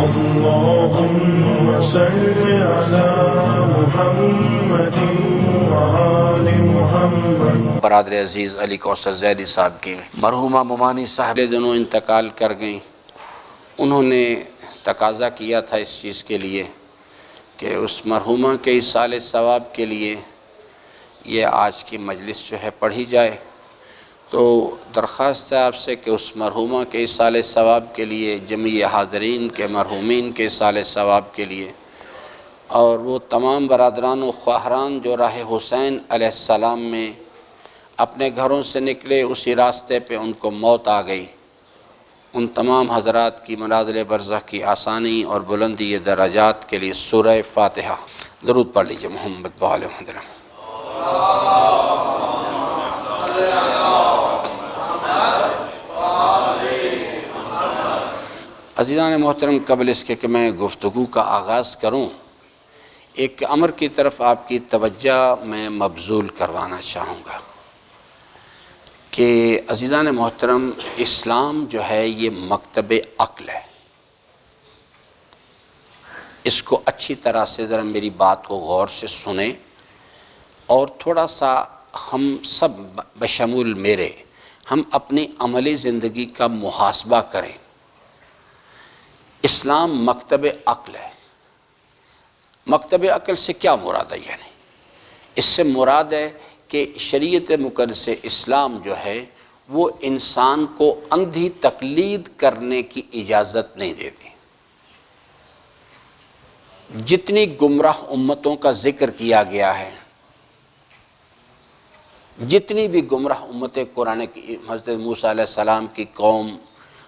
اللهم صل على محمد وآل محمد۔ برادر عزیز علی کوثر زیدی صاحب کی مرحومہ ممانی صاحب دنوں انتقال کر گئیں۔ انہوں نے تقاضا کیا تھا اس چیز کے لیے کہ اس مرحومہ کے ایصال ثواب کے لیے یہ آج کی مجلس جو ہے پڑھی جائے، تو درخواست ہے آپ سے کہ اس مرحومہ کے ایصال ثواب کے لیے، جمیع حاضرین کے مرحومین کے ایصال ثواب کے لیے، اور وہ تمام برادران و خواہران جو راہ حسین علیہ السلام میں اپنے گھروں سے نکلے، اسی راستے پہ ان کو موت آ گئی، ان تمام حضرات کی منازل برزخ کی آسانی اور بلندی درجات کے لیے سورہ فاتحہ درود پڑھ لیجئے۔ محمد وآل محمد۔ عزیزان محترم، قبل اس کے کہ میں گفتگو کا آغاز کروں، ایک امر کی طرف آپ کی توجہ میں مبذول کروانا چاہوں گا کہ عزیزان محترم، اسلام جو ہے یہ مکتب عقل ہے۔ اس کو اچھی طرح سے ذرا میری بات کو غور سے سنیں اور تھوڑا سا ہم سب بشمول میرے ہم اپنی عملی زندگی کا محاسبہ کریں۔ اسلام مکتب عقل ہے۔ مکتب عقل سے کیا مراد ہے؟ یعنی اس سے مراد ہے کہ شریعت مقدس اسلام جو ہے وہ انسان کو اندھی تقلید کرنے کی اجازت نہیں دیتی۔ جتنی گمراہ امتوں کا ذکر کیا گیا ہے، جتنی بھی گمراہ امتیں قرآن کی، حضرت موسیٰ علیہ السلام کی قوم،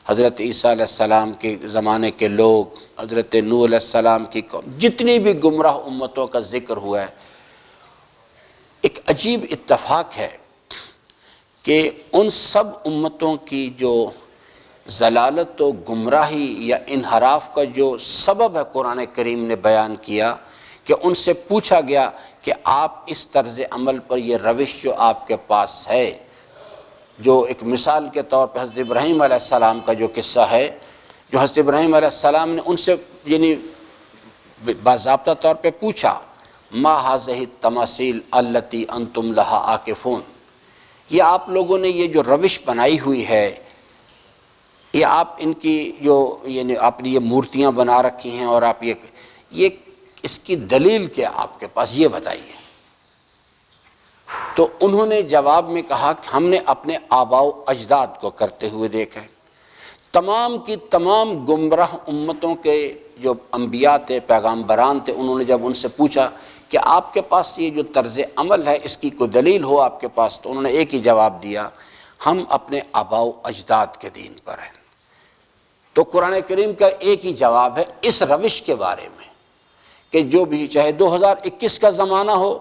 حضرت عیسیٰ علیہ السلام کے زمانے کے لوگ، حضرت نوح علیہ السلام کی قوم، جتنی بھی گمراہ امتوں کا ذکر ہوا ہے، ایک عجیب اتفاق ہے کہ ان سب امتوں کی جو ضلالت و گمراہی یا انحراف کا جو سبب ہے قرآن کریم نے بیان کیا کہ ان سے پوچھا گیا کہ آپ اس طرز عمل پر یہ روش جو آپ کے پاس ہے، جو ایک مثال کے طور پہ حضرت ابراہیم علیہ السلام کا جو قصہ ہے، جو حضرت ابراہیم علیہ السلام نے ان سے یعنی باضابطہ طور پہ پوچھا، ما هذه التماثیل التی انتم لها عاکفون، یہ آپ لوگوں نے یہ جو روش بنائی ہوئی ہے، یہ آپ ان کی جو یعنی آپ نے یہ مورتیاں بنا رکھی ہیں اور آپ یہ اس کی دلیل کیا آپ کے پاس، یہ بتائیے۔ تو انہوں نے جواب میں کہا کہ ہم نے اپنے آباء و اجداد کو کرتے ہوئے دیکھا ہے۔ تمام کی تمام گمراہ امتوں کے جو انبیاء تھے، پیغامبران تھے، انہوں نے جب ان سے پوچھا کہ آپ کے پاس یہ جو طرز عمل ہے اس کی کوئی دلیل ہو آپ کے پاس، تو انہوں نے ایک ہی جواب دیا، ہم اپنے آباء و اجداد کے دین پر ہیں۔ تو قرآن کریم کا ایک ہی جواب ہے اس روش کے بارے میں کہ جو بھی چاہے 2021 کا زمانہ ہو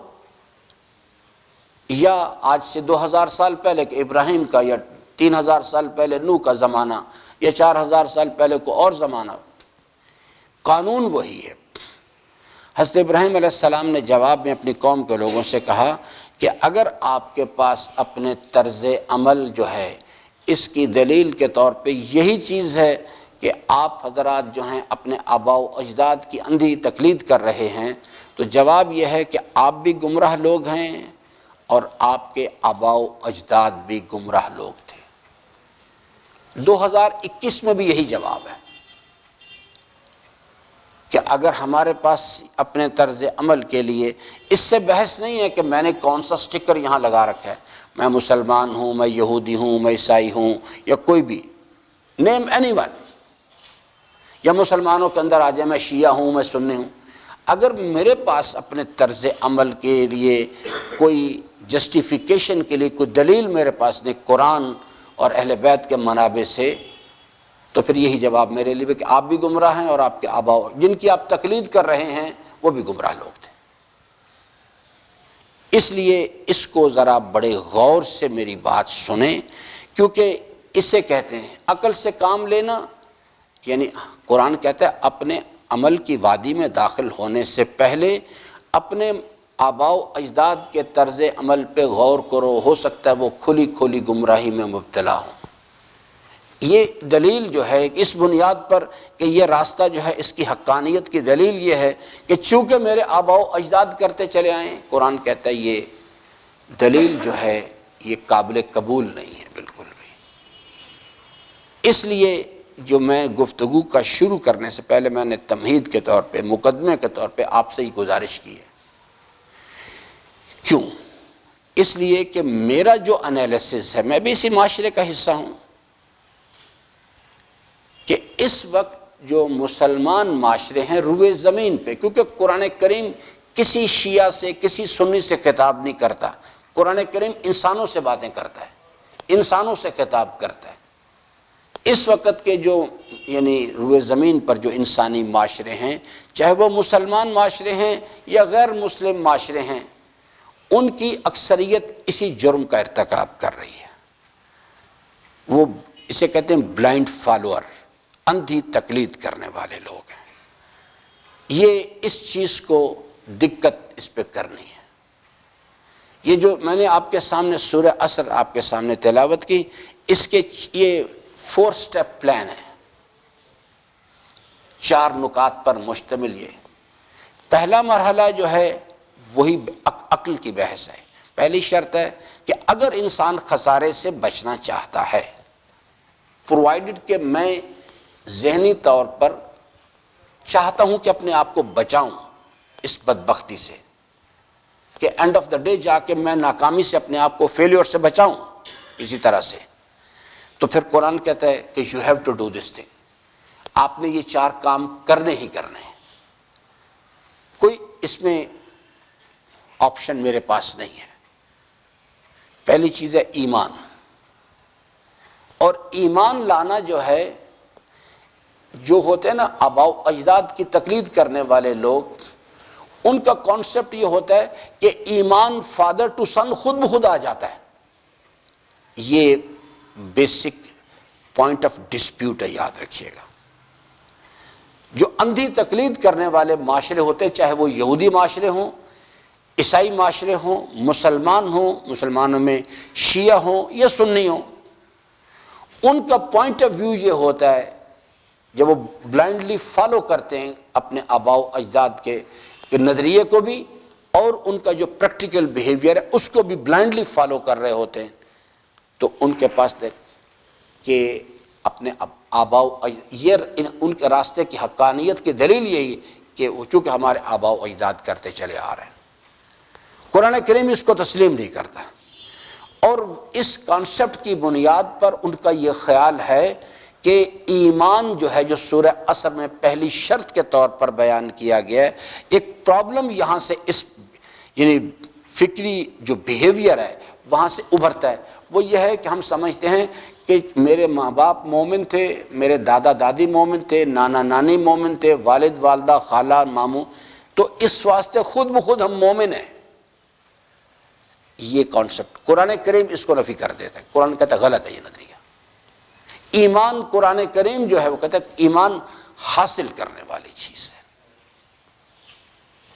یا آج سے 2000 سال پہلے کہ ابراہیم کا، یا 3000 سال پہلے نوح کا زمانہ، یا 4000 سال پہلے کو اور زمانہ، قانون وہی ہے۔ حضرت ابراہیم علیہ السلام نے جواب میں اپنی قوم کے لوگوں سے کہا کہ اگر آپ کے پاس اپنے طرز عمل جو ہے اس کی دلیل کے طور پہ یہی چیز ہے کہ آپ حضرات جو ہیں اپنے آباء و اجداد کی اندھی تقلید کر رہے ہیں، تو جواب یہ ہے کہ آپ بھی گمراہ لوگ ہیں اور آپ کے آباء و اجداد بھی گمراہ لوگ تھے۔ 2021 میں بھی یہی جواب ہے کہ اگر ہمارے پاس اپنے طرز عمل کے لیے، اس سے بحث نہیں ہے کہ میں نے کون سا سٹیکر یہاں لگا رکھا ہے، میں مسلمان ہوں، میں یہودی ہوں، میں عیسائی ہوں، یا کوئی بھی، نیم اینی ون، یا مسلمانوں کے اندر آ جائے میں شیعہ ہوں، میں سنی ہوں۔ اگر میرے پاس اپنے طرز عمل کے لیے کوئی جسٹیفیکیشن کے لیے کوئی دلیل میرے پاس نہیں قرآن اور اہل بیت کے منابع سے، تو پھر یہی جواب میرے لیے کہ آپ بھی گمراہ ہیں اور آپ کے آباء جن کی آپ تقلید کر رہے ہیں وہ بھی گمراہ لوگ تھے۔ اس لیے اس کو ذرا بڑے غور سے میری بات سنیں، کیونکہ اسے کہتے ہیں عقل سے کام لینا، یعنی قرآن کہتا ہے اپنے عمل کی وادی میں داخل ہونے سے پہلے اپنے آباء و اجداد کے طرز عمل پہ غور کرو، ہو سکتا ہے وہ کھلی کھلی گمراہی میں مبتلا ہوں۔ یہ دلیل جو ہے اس بنیاد پر کہ یہ راستہ جو ہے اس کی حقانیت کی دلیل یہ ہے کہ چونکہ میرے آباء و اجداد کرتے چلے آئے، قرآن کہتا ہے یہ دلیل جو ہے یہ قابل قبول نہیں ہے بالکل بھی۔ اس لیے جو میں گفتگو کا شروع کرنے سے پہلے میں نے تمہید کے طور پہ، مقدمے کے طور پہ آپ سے ہی گزارش کی ہے۔ کیوں؟ اس لیے کہ میرا جو انالیسس ہے، میں بھی اسی معاشرے کا حصہ ہوں، کہ اس وقت جو مسلمان معاشرے ہیں روئے زمین پہ، کیونکہ قرآن کریم کسی شیعہ سے کسی سنی سے خطاب نہیں کرتا، قرآن کریم انسانوں سے باتیں کرتا ہے، انسانوں سے خطاب کرتا ہے۔ اس وقت کے جو یعنی روئے زمین پر جو انسانی معاشرے ہیں، چاہے وہ مسلمان معاشرے ہیں یا غیر مسلم معاشرے ہیں، ان کی اکثریت اسی جرم کا ارتکاب کر رہی ہے۔ وہ اسے کہتے ہیں بلائنڈ فالوور، اندھی تقلید کرنے والے لوگ ہیں۔ یہ اس چیز کو دقت اس پہ کرنی ہے۔ یہ جو میں نے آپ کے سامنے سورہ عصر آپ کے سامنے تلاوت کی، اس کے یہ 4 سٹیپ پلان ہے، 4 نکات پر مشتمل۔ یہ پہلا مرحلہ جو ہے وہی عقل کی بحث ہے۔ پہلی شرط ہے کہ اگر انسان خسارے سے بچنا چاہتا ہے، پرووائڈڈ کہ میں ذہنی طور پر چاہتا ہوں کہ اپنے آپ کو بچاؤں اس بدبختی سے، کہ اینڈ آف دا ڈے جا کے میں ناکامی سے اپنے آپ کو فیلیور سے بچاؤں اسی طرح سے، تو پھر قرآن کہتا ہے کہ you have to do this thing, آپ نے یہ 4 کام کرنے ہی کرنے ہیں، کوئی اس میں آپشن میرے پاس نہیں ہے۔ پہلی چیز ہے ایمان، اور ایمان لانا جو ہے، جو ہوتے ہیں نا آباء و اجداد کی تقلید کرنے والے لوگ، ان کا کانسیپٹ یہ ہوتا ہے کہ ایمان فادر ٹو سن خود بخود آ جاتا ہے۔ یہ بیسک پوائنٹ آف ڈسپیوٹ ہے، یاد رکھیے گا۔ جو اندھی تقلید کرنے والے معاشرے ہوتے ہیں، چاہے وہ یہودی معاشرے ہوں، عیسائی معاشرے ہوں، مسلمان ہوں، مسلمانوں میں شیعہ ہوں یا سنی ہوں، ان کا پوائنٹ آف ویو یہ ہوتا ہے، جب وہ بلائنڈلی فالو کرتے ہیں اپنے آباء و اجداد کے نظریے کو بھی، اور ان کا جو پریکٹیکل بیہیویئر ہے اس کو بھی بلائنڈلی فالو کر رہے ہوتے ہیں، تو ان کے پاس کہ اپنے آباء یہ ان کے راستے کی حقانیت کی دلیل یہی کہ وہ چونکہ ہمارے آباء و اجداد کرتے چلے آ رہے ہیں۔ قرآن کریم اس کو تسلیم نہیں کرتا، اور اس کانسیپٹ کی بنیاد پر ان کا یہ خیال ہے کہ ایمان جو ہے، جو سورہ عصر میں پہلی شرط کے طور پر بیان کیا گیا ہے، ایک پرابلم یہاں سے اس یعنی فکری جو بیہیویئر ہے وہاں سے ابھرتا ہے۔ وہ یہ ہے کہ ہم سمجھتے ہیں کہ میرے ماں باپ مومن تھے، میرے دادا دادی مومن تھے، نانا نانی مومن تھے، والد والدہ خالہ ماموں، تو اس واسطے خود بخود ہم مومن ہیں۔ یہ کانسیپٹ قرآن کریم اس کو نفی کر دیتا ہے، قرآن کہتا ہے غلط ہے یہ نظریہ۔ ایمان قرآن کریم جو ہے وہ کہتا ہے ایمان حاصل کرنے والی چیز ہے،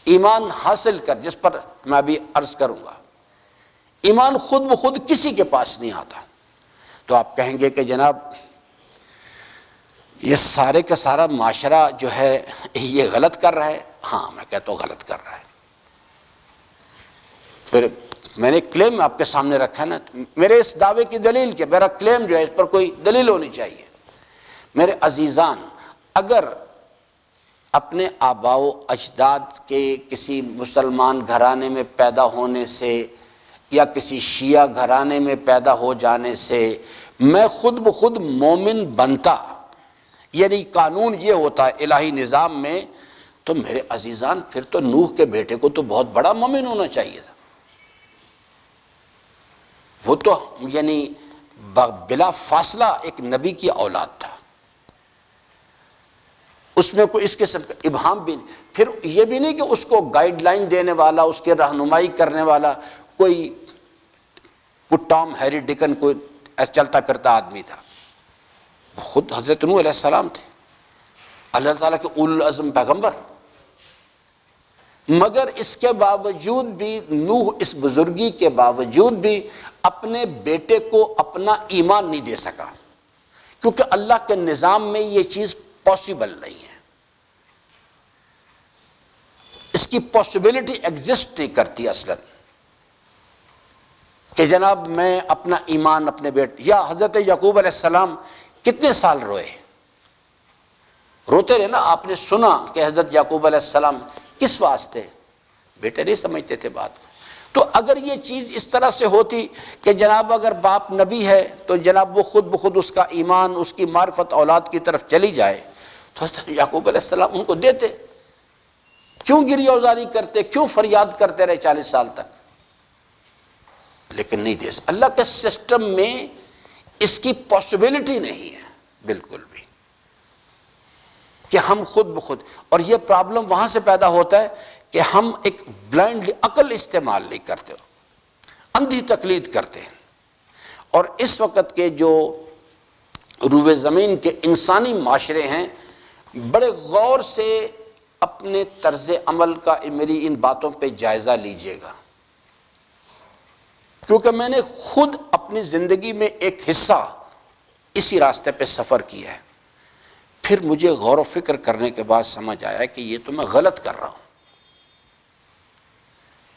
ایمان حاصل کر، جس پر میں ابھی عرض کروں گا۔ ایمان خود بخود کسی کے پاس نہیں آتا۔ تو آپ کہیں گے کہ جناب یہ سارے کا سارا معاشرہ جو ہے یہ غلط کر رہا ہے۔ ہاں، میں کہتا ہوں غلط کر رہا ہے۔ پھر میں نے کلیم آپ کے سامنے رکھا ہے نا، میرے اس دعوے کی دلیل کیا؟ میرا کلیم جو ہے اس پر کوئی دلیل ہونی چاہیے۔ میرے عزیزان، اگر اپنے آباء و اجداد کے کسی مسلمان گھرانے میں پیدا ہونے سے یا کسی شیعہ گھرانے میں پیدا ہو جانے سے میں خود بخود مومن بنتا، یعنی قانون یہ ہوتا ہے الہی نظام میں، تو میرے عزیزان پھر تو نوح کے بیٹے کو تو بہت بڑا مومن ہونا چاہیے تھا۔ وہ تو یعنی بلا فاصلہ ایک نبی کی اولاد تھا، اس میں کوئی اس قسم کا ابہام بھی نہیں۔ پھر یہ بھی نہیں کہ اس کو گائیڈ لائن دینے والا، اس کے رہنمائی کرنے والا کوئی ٹام ہیری ڈکن کوئی چلتا پھرتا آدمی تھا۔ خود حضرت نوح علیہ السلام تھے، اللہ تعالیٰ کے اولو العزم پیغمبر، مگر اس کے باوجود بھی نوح اس بزرگی کے باوجود بھی اپنے بیٹے کو اپنا ایمان نہیں دے سکا، کیونکہ اللہ کے نظام میں یہ چیز پاسبل نہیں ہے، اس کی پاسبلٹی ایگزسٹ نہیں کرتی اصلاً کہ جناب میں اپنا ایمان اپنے یا حضرت یعقوب علیہ السلام کتنے سال روئے، روتے رہے نا. آپ نے سنا کہ حضرت یعقوب علیہ السلام کس واسطے؟ بیٹے نہیں سمجھتے تھے بات کو. تو اگر یہ چیز اس طرح سے ہوتی کہ جناب اگر باپ نبی ہے تو جناب وہ خود بخود اس کا ایمان، اس کی معرفت اولاد کی طرف چلی جائے، تو حضرت یعقوب علیہ السلام ان کو دیتے. کیوں گریہ وزاری کرتے، کیوں فریاد کرتے رہے 40 سال تک؟ لیکن نہیں دے سکتے. اللہ کے سسٹم میں اس کی پاسبلٹی نہیں ہے بالکل بھی کہ ہم خود بخود. اور یہ پرابلم وہاں سے پیدا ہوتا ہے کہ ہم ایک بلائنڈلی عقل استعمال نہیں کرتے ہو، اندھی تقلید کرتے ہیں. اور اس وقت کے جو روئے زمین کے انسانی معاشرے ہیں، بڑے غور سے اپنے طرز عمل کا میری ان باتوں پہ جائزہ لیجئے گا، کیونکہ میں نے خود اپنی زندگی میں ایک حصہ اسی راستے پہ سفر کیا ہے. پھر مجھے غور و فکر کرنے کے بعد سمجھ آیا کہ یہ تو میں غلط کر رہا ہوں،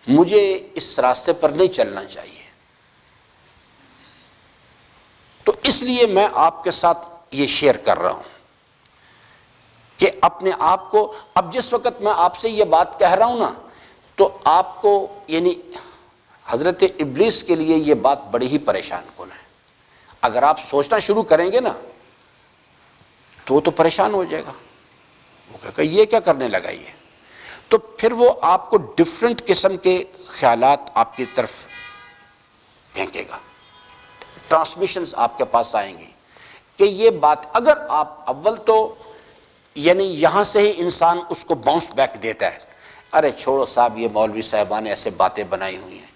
مجھے اس راستے پر نہیں چلنا چاہیے. تو اس لیے میں آپ کے ساتھ یہ شیئر کر رہا ہوں کہ اپنے آپ کو، اب جس وقت میں آپ سے یہ بات کہہ رہا ہوں نا، تو آپ کو یعنی حضرت ابلیس کے لیے یہ بات بڑی ہی پریشان کن ہے. اگر آپ سوچنا شروع کریں گے نا تو وہ تو پریشان ہو جائے گا، وہ کہے گا یہ کیا کرنے لگا یہ. تو پھر وہ آپ کو ڈفرینٹ قسم کے خیالات آپ کی طرف پھینکے گا، ٹرانسمیشنز آپ کے پاس آئیں گی کہ یہ بات. اگر آپ اول تو یعنی یہاں سے ہی انسان اس کو باؤنس بیک دیتا ہے، ارے چھوڑو صاحب یہ مولوی صاحبان نے ایسے باتیں بنائی ہوئی ہیں،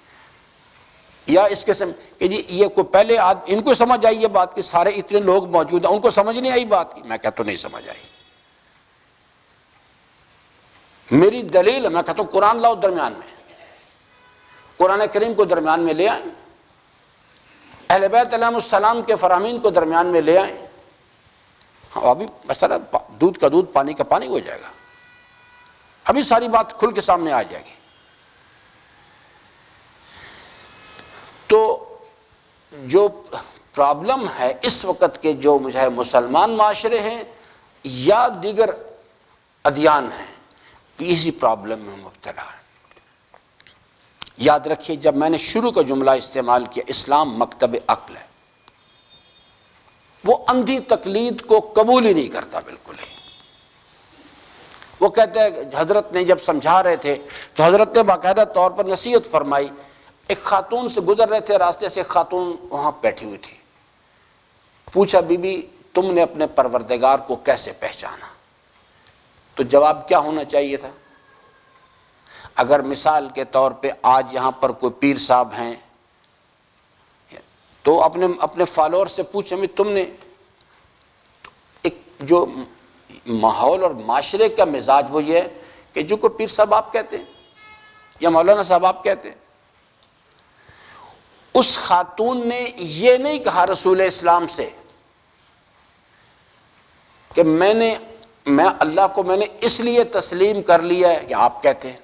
یا اس قسم کہ جی یہ کو پہلے ان کو سمجھ آئی یہ بات کہ سارے اتنے لوگ موجود ہیں ان کو سمجھ نہیں آئی بات کی. میں کہتا ہوں نہیں سمجھ آئی، میری دلیل ہے. میں کہتا ہوں قرآن لاؤ درمیان میں، قرآن کریم کو درمیان میں لے آئیں، اہل بیت علیہ السلام کے فرامین کو درمیان میں لے آئیں. ابھی مسئلہ دودھ کا دودھ پانی کا پانی ہو جائے گا، ابھی ساری بات کھل کے سامنے آ جائے گی. تو جو پرابلم ہے اس وقت کے جو مجھے مسلمان معاشرے ہیں یا دیگر ادیان ہیں، اسی پرابلم میں مبتلا ہے. یاد رکھیے جب میں نے شروع کا جملہ استعمال کیا اسلام مکتب عقل ہے، وہ اندھی تقلید کو قبول ہی نہیں کرتا بالکل ہی. وہ کہتے ہیں حضرت نے جب سمجھا رہے تھے تو حضرت نے باقاعدہ طور پر نصیحت فرمائی. ایک خاتون سے گزر رہے تھے راستے سے، ایک خاتون وہاں بیٹھی ہوئی تھی. پوچھا بی بی تم نے اپنے پروردگار کو کیسے پہچانا؟ تو جواب کیا ہونا چاہیے تھا؟ اگر مثال کے طور پہ آج یہاں پر کوئی پیر صاحب ہیں تو اپنے فالوور سے پوچھیں بھی تم نے، ایک جو ماحول اور معاشرے کا مزاج وہ یہ ہے کہ جو کوئی پیر صاحب آپ کہتے ہیں یا مولانا صاحب آپ کہتے ہیں. اس خاتون نے یہ نہیں کہا رسول اسلام سے کہ میں اللہ کو میں نے اس لیے تسلیم کر لیا ہے کہ آپ کہتے ہیں.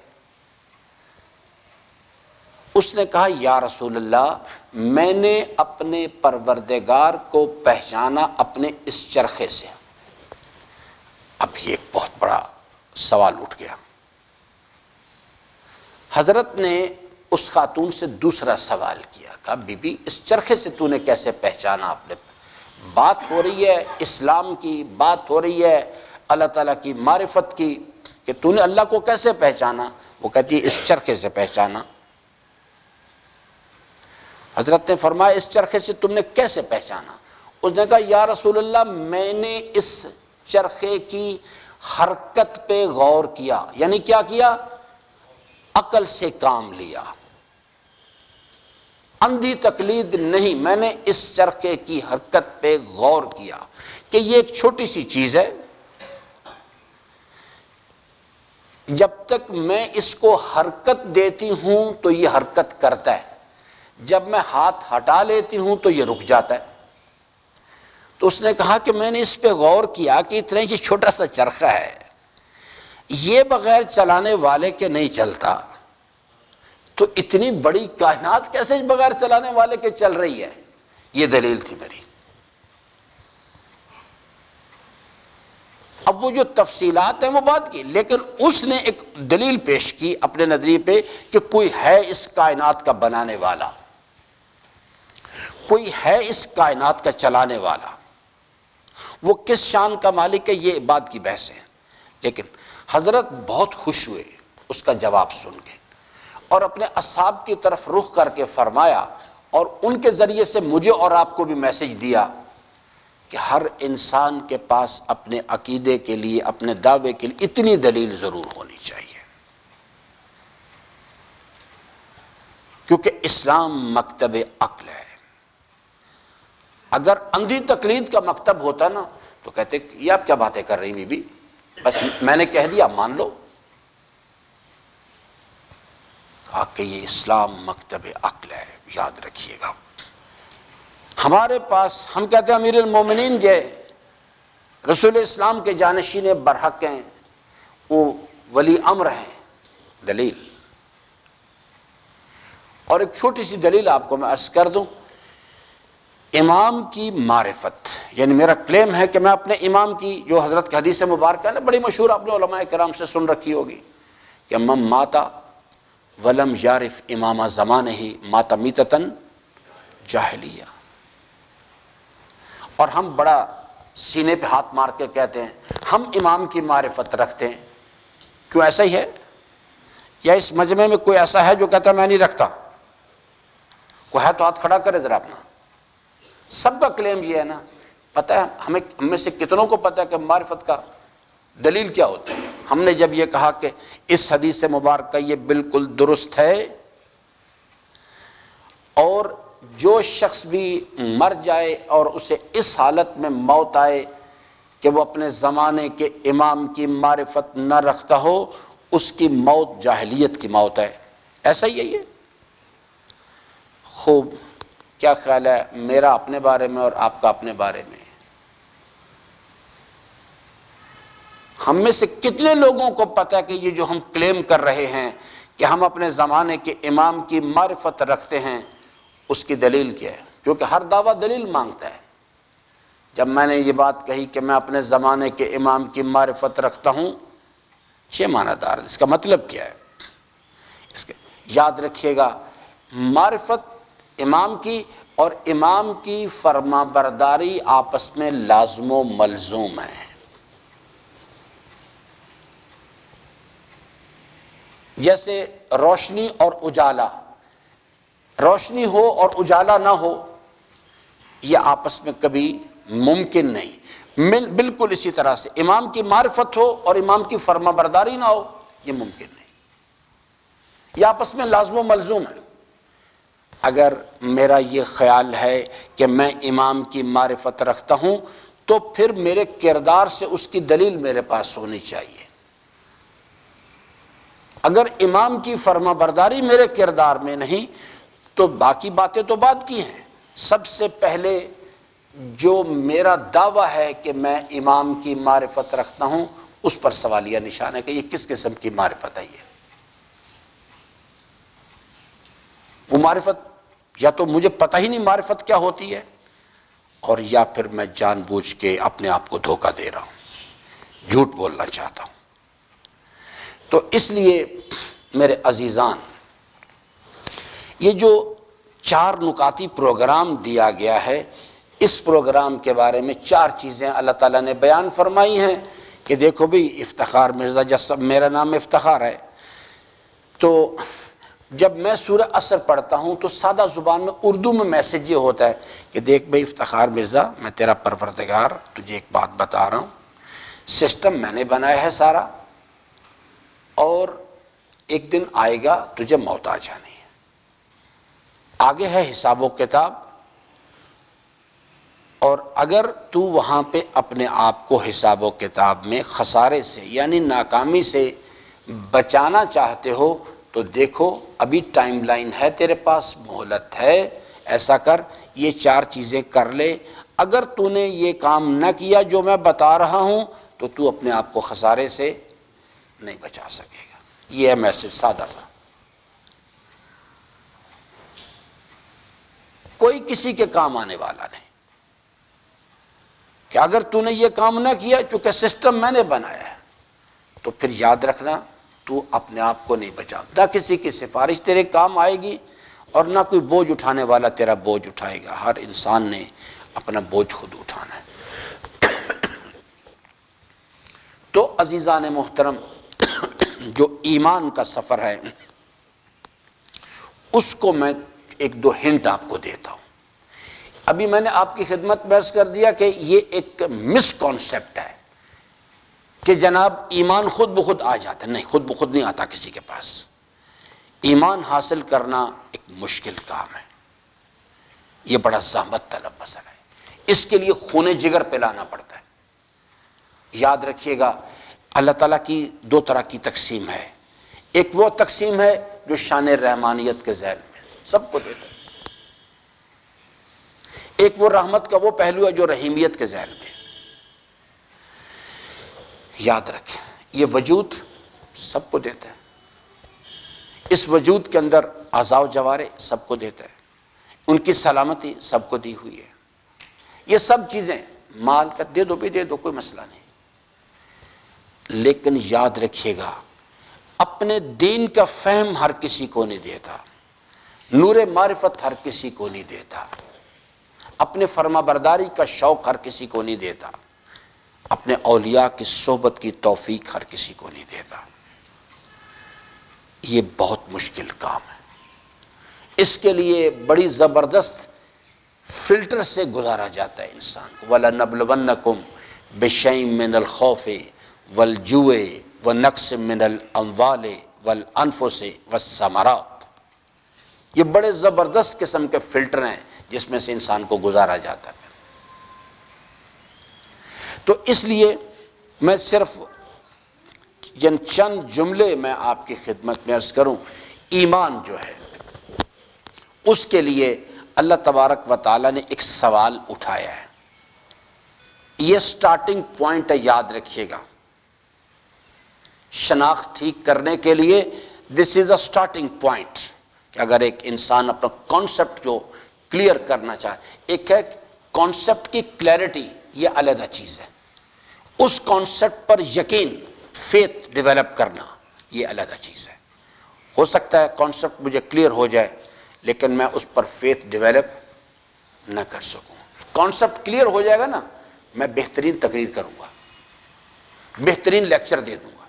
اس نے کہا یا رسول اللہ میں نے اپنے پروردگار کو پہچانا اپنے اس چرخے سے. اب یہ ایک بہت بڑا سوال اٹھ گیا. حضرت نے اس خاتون سے دوسرا سوال کیا، کہا بی بی اس چرخے سے تو نے کیسے پہچانا؟ اپنے بات ہو رہی ہے اسلام کی، بات ہو رہی ہے اللہ تعالیٰ کی معرفت کی کہ تو نے اللہ کو کیسے پہچانا؟ وہ کہتی ہے اس چرخے سے پہچانا. حضرت نے فرمایا اس چرخے سے تم نے کیسے پہچانا؟ اس نے کہا یا رسول اللہ میں نے اس چرخے کی حرکت پہ غور کیا. یعنی کیا کیا؟ عقل سے کام لیا، اندھی تقلید نہیں. میں نے اس چرخے کی حرکت پہ غور کیا کہ یہ ایک چھوٹی سی چیز ہے، جب تک میں اس کو حرکت دیتی ہوں تو یہ حرکت کرتا ہے، جب میں ہاتھ ہٹا لیتی ہوں تو یہ رک جاتا ہے. تو اس نے کہا کہ میں نے اس پہ غور کیا کہ اتنا یہ چھوٹا سا چرخہ ہے، یہ بغیر چلانے والے کے نہیں چلتا، تو اتنی بڑی کائنات کیسے بغیر چلانے والے کے چل رہی ہے؟ یہ دلیل تھی میری۔ اب وہ جو تفصیلات ہیں وہ بات کی، لیکن اس نے ایک دلیل پیش کی اپنے نظریے پہ کہ کوئی ہے اس کائنات کا بنانے والا، کوئی ہے اس کائنات کا چلانے والا، وہ کس شان کا مالک ہے، یہ بات کی بحث ہے۔ لیکن حضرت بہت خوش ہوئے اس کا جواب سن کے، اور اپنے اصحاب کی طرف رخ کر کے فرمایا، اور ان کے ذریعے سے مجھے اور آپ کو بھی میسج دیا کہ ہر انسان کے پاس اپنے عقیدے کے لیے، اپنے دعوے کے لیے اتنی دلیل ضرور ہونی چاہیے، کیونکہ اسلام مکتب عقل ہے۔ اگر اندھی تقلید کا مکتب ہوتا نا تو کہتے یہ آپ کیا باتیں کر رہی بی بی، بس میں نے کہہ دیا مان لو۔ کہا کہ یہ اسلام مکتب عقل ہے، یاد رکھیے گا۔ ہمارے پاس، ہم کہتے ہیں امیر المومنین جو رسول اسلام کے جانشین برحق ہیں، وہ ولی امر ہیں، دلیل۔ اور ایک چھوٹی سی دلیل آپ کو میں عرض کر دوں، امام کی معرفت، یعنی میرا کلیم ہے کہ میں اپنے امام کی، جو حضرت کی حدیث مبارکہ ہے نا، بڑی مشہور، آپ نے علماء کرام سے سن رکھی ہوگی کہ من ماتا ولم یعرف امام زمانہ مات میتتن جاہلیہ، اور ہم بڑا سینے پہ ہاتھ مار کے کہتے ہیں ہم امام کی معرفت رکھتے ہیں۔ کیوں ایسا ہی ہے؟ یا اس مجمع میں کوئی ایسا ہے جو کہتا ہے میں نہیں رکھتا؟ کوئی ہے تو ہاتھ کھڑا کرے ذرا اپنا۔ سب کا کلیم یہ ہے نا، پتہ ہے ہمیں، ہم میں سے کتنوں کو پتہ ہے کہ معرفت کا دلیل کیا ہوتی ہے؟ ہم نے جب یہ کہا کہ اس حدیث مبارکہ یہ بالکل درست ہے، اور جو شخص بھی مر جائے اور اسے اس حالت میں موت آئے کہ وہ اپنے زمانے کے امام کی معرفت نہ رکھتا ہو، اس کی موت جاہلیت کی موت ہے، ایسا ہی ہے یہ۔ خوب، کیا خیال ہے میرا اپنے بارے میں اور آپ کا اپنے بارے میں؟ ہم میں سے کتنے لوگوں کو پتہ ہے کہ یہ جو ہم کلیم کر رہے ہیں کہ ہم اپنے زمانے کے امام کی معرفت رکھتے ہیں، اس کی دلیل کیا ہے؟ کیونکہ ہر دعویٰ دلیل مانگتا ہے۔ جب میں نے یہ بات کہی کہ میں اپنے زمانے کے امام کی معرفت رکھتا ہوں، 6 معنی دار، اس کا مطلب کیا ہے؟ اس کے یاد رکھیے گا، معرفت امام کی اور امام کی فرما برداری آپس میں لازم و ملزوم ہے۔ جیسے روشنی اور اجالا، روشنی ہو اور اجالا نہ ہو، یہ آپس میں کبھی ممکن نہیں۔ بالکل اسی طرح سے امام کی معرفت ہو اور امام کی فرما برداری نہ ہو، یہ ممکن نہیں، یہ آپس میں لازم و ملزوم ہے۔ اگر میرا یہ خیال ہے کہ میں امام کی معرفت رکھتا ہوں تو پھر میرے کردار سے اس کی دلیل میرے پاس ہونی چاہیے۔ اگر امام کی فرما برداری میرے کردار میں نہیں تو باقی باتیں تو بات کی ہیں۔ سب سے پہلے جو میرا دعویٰ ہے کہ میں امام کی معرفت رکھتا ہوں، اس پر سوالیہ نشان ہے کہ یہ کس قسم کی معرفت ہے۔ یہ وہ معرفت یا تو مجھے پتہ ہی نہیں معرفت کیا ہوتی ہے، اور یا پھر میں جان بوجھ کے اپنے آپ کو دھوکہ دے رہا ہوں، جھوٹ بولنا چاہتا ہوں۔ تو اس لیے میرے عزیزان، یہ جو 4 نکاتی پروگرام دیا گیا ہے، اس پروگرام کے بارے میں 4 چیزیں اللہ تعالیٰ نے بیان فرمائی ہیں کہ دیکھو بھی افتخار مرزا جیسا میرا نام افتخار ہے۔ تو جب میں سورہ عصر پڑھتا ہوں تو سادہ زبان میں اردو میں میسج یہ ہوتا ہے کہ دیکھ بھئی افتخار مرزا، میں تیرا پروردگار تجھے ایک بات بتا رہا ہوں، سسٹم میں نے بنایا ہے سارا، اور ایک دن آئے گا تجھے موت آ جانی ہے، آگے ہے حساب و کتاب، اور اگر تو وہاں پہ اپنے آپ کو حساب و کتاب میں خسارے سے یعنی ناکامی سے بچانا چاہتے ہو تو دیکھو ابھی ٹائم لائن ہے، تیرے پاس مہلت ہے، ایسا کر، یہ 4 چیزیں کر لے، اگر تو نے یہ کام نہ کیا جو میں بتا رہا ہوں تو تو اپنے آپ کو خسارے سے نہیں بچا سکے گا. یہ ہے میسج سادہ سا. کوئی کسی کے کام آنے والا نہیں کہ اگر تو نے یہ کام نہ کیا، چونکہ سسٹم میں نے بنایا ہے تو پھر یاد رکھنا تو اپنے آپ کو نہیں بچا. نہ کسی کی سفارش تیرے کام آئے گی اور نہ کوئی بوجھ اٹھانے والا تیرا بوجھ اٹھائے گا. ہر انسان نے اپنا بوجھ خود اٹھانا ہے. تو عزیزان محترم، جو ایمان کا سفر ہے اس کو میں ایک دو ہنٹ آپ کو دیتا ہوں. ابھی میں نے آپ کی خدمت میں عرض کر دیا کہ یہ ایک مس کانسیپٹ ہے کہ جناب ایمان خود بخود آ جاتا ہے. نہیں، خود بخود نہیں آتا کسی کے پاس. ایمان حاصل کرنا ایک مشکل کام ہے. یہ بڑا زحمت طلب مسئلہ ہے. اس کے لیے خون جگر پلانا پڑتا ہے. یاد رکھیے گا، اللہ تعالیٰ کی دو طرح کی تقسیم ہے. ایک وہ تقسیم ہے جو شان رحمانیت کے ذیل میں سب کو دیتا ہے. ایک وہ رحمت کا وہ پہلو ہے جو رحیمیت کے ذیل میں. یاد رکھیں، یہ وجود سب کو دیتا ہے. اس وجود کے اندر اعضاء و جوارے سب کو دیتا ہے. ان کی سلامتی سب کو دی ہوئی ہے. یہ سب چیزیں مال کا دے دو بھی دے دو، کوئی مسئلہ نہیں. لیکن یاد رکھیے گا، اپنے دین کا فہم ہر کسی کو نہیں دیتا. نور معرفت ہر کسی کو نہیں دیتا. اپنے فرما برداری کا شوق ہر کسی کو نہیں دیتا. اپنے اولیاء کی صحبت کی توفیق ہر کسی کو نہیں دیتا. یہ بہت مشکل کام ہے. اس کے لیے بڑی زبردست فلٹر سے گزارا جاتا ہے انسان کو. وَلَنَبْلُوَنَّكُمْ بِشَيْءٍ مِّنَ الْخَوْفِ وَالْجُوعِ وَنَقْصٍ مِّنَ الْأَمْوَالِ وَالْأَنفُسِ وَالثَّمَرَاتِ. یہ بڑے زبردست قسم کے فلٹر ہیں جس میں سے انسان کو گزارا جاتا ہے. تو اس لیے میں صرف چند جملے میں آپ کی خدمت میں عرض کروں. ایمان جو ہے اس کے لیے اللہ تبارک و تعالیٰ نے ایک سوال اٹھایا ہے. یہ سٹارٹنگ پوائنٹ ہے، یاد رکھیے گا. شناخت ٹھیک کرنے کے لیے دس از اے سٹارٹنگ پوائنٹ کہ اگر ایک انسان اپنا کانسیپٹ جو کلیئر کرنا چاہے. ایک ہے کانسیپٹ کی کلیئرٹی، یہ علیحدہ چیز ہے. اس کانسیپٹ پر یقین، فیتھ ڈیولپ کرنا، یہ علیحدہ چیز ہے. ہو سکتا ہے کانسیپٹ مجھے کلیئر ہو جائے لیکن میں اس پر فیتھ ڈیولپ نہ کر سکوں. کانسیپٹ کلیئر ہو جائے گا نا، میں بہترین تقریر کروں گا، بہترین لیکچر دے دوں گا.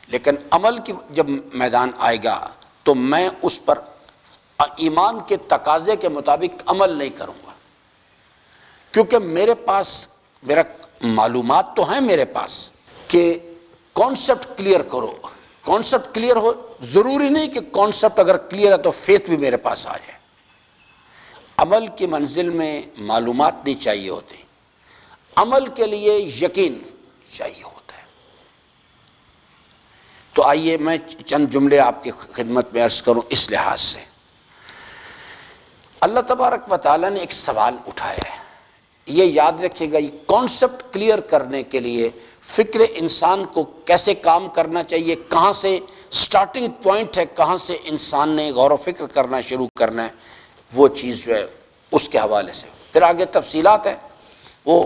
لیکن عمل کی جب میدان آئے گا تو میں اس پر ایمان کے تقاضے کے مطابق عمل نہیں کروں گا. کیونکہ میرے پاس میرا معلومات تو ہیں میرے پاس کہ کانسیپٹ کلیئر کرو. کانسیپٹ کلیئر ہو، ضروری نہیں کہ کانسیپٹ اگر کلیئر ہے تو فیتھ بھی میرے پاس آ جائے. عمل کی منزل میں معلومات نہیں چاہیے ہوتی، عمل کے لیے یقین چاہیے ہوتا ہے. تو آئیے میں چند جملے آپ کی خدمت میں عرض کروں. اس لحاظ سے اللہ تبارک و تعالیٰ نے ایک سوال اٹھایا ہے. یہ یاد رکھیے گا، یہ کانسیپٹ کلیئر کرنے کے لیے فکر انسان کو کیسے کام کرنا چاہیے، کہاں سے سٹارٹنگ پوائنٹ ہے، کہاں سے انسان نے غور و فکر کرنا شروع کرنا ہے، وہ چیز جو ہے اس کے حوالے سے. پھر آگے تفصیلات ہیں، وہ